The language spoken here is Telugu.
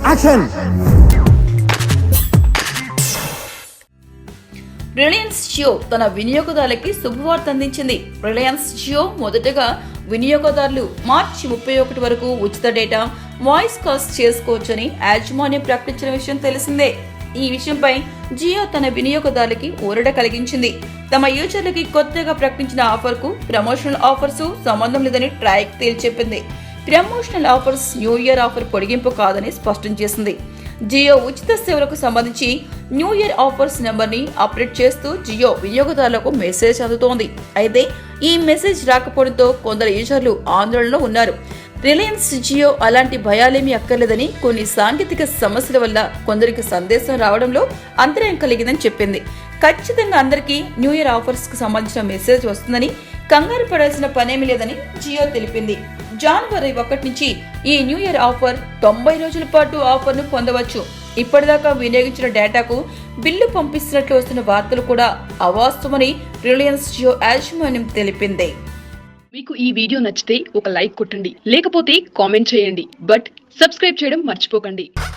యాక్షన్. రిలయన్స్ జియో తన వినియోగదారులకి శుభవార్త అందించింది. రిలయన్స్ జియో మొదటగా వినియోగదారులు మార్చి 31 వరకు ఉచిత డేటా, వాయిస్ కాల్స్ చేసుకోవచ్చని యాజమాన్యం ప్రకటించిన విషయం తెలిసిందే. ఈ విషయంపై జియో తన వినియోగదారులకి ఊరట కలిగించింది. తమ యూజర్లకి కొత్తగా ప్రకటించిన ఆఫర్ కు ప్రమోషనల్ ఆఫర్స్ సంబంధం లేదని ట్రాక్ తేల్చెప్పింది. Promotional offers new year offer పొడిగింపు కాదని స్పష్టం చేసింది. జియో ఉచిత సేవలకు సంబంధించి న్యూ ఇయర్ ఆఫర్స్ నెంబర్ ని అప్డేట్ చేస్తూ జియో వినియోగదారులకు మెసేజ్ అందుతోంది. అయితే ఈ మెసేజ్ రాకపోవడంతో కొందరు యూజర్లు ఆందోళనలో ఉన్నారు. రిలయన్స్ జియో అలాంటి భయాలేమీ అక్కర్లేదని, కొన్ని సాంకేతిక సమస్యల వల్ల కొందరికి సందేశం రావడంలో అంతరాయం కలిగిందని చెప్పింది. ఖచ్చితంగా అందరికీ న్యూ ఇయర్ ఆఫర్స్ కు సంబంధించిన మెసేజ్ వస్తుందని, కంగారు పడాల్సిన పనేమీ లేదని జియో తెలిపింది. జనవరి 1 నుంచి ఈ న్యూ ఇయర్ ఆఫర్ 90 రోజుల పాటు ఆఫర్ ను పొందవచ్చు. ఇప్పటిదాకా వినియోగించిన డేటాకు బిల్లు పంపిస్తున్నట్లు వస్తున్న వార్తలు కూడా అవాస్తవమని రిలయన్స్ జియో యాజమాన్యం తెలిపింది. మీకు ఈ వీడియో నచ్చితే ఒక లైక్ కొట్టండి, లేకపోతే కామెంట్ చేయండి. బట్ సబ్స్క్రైబ్ చేయడం మర్చిపోకండి.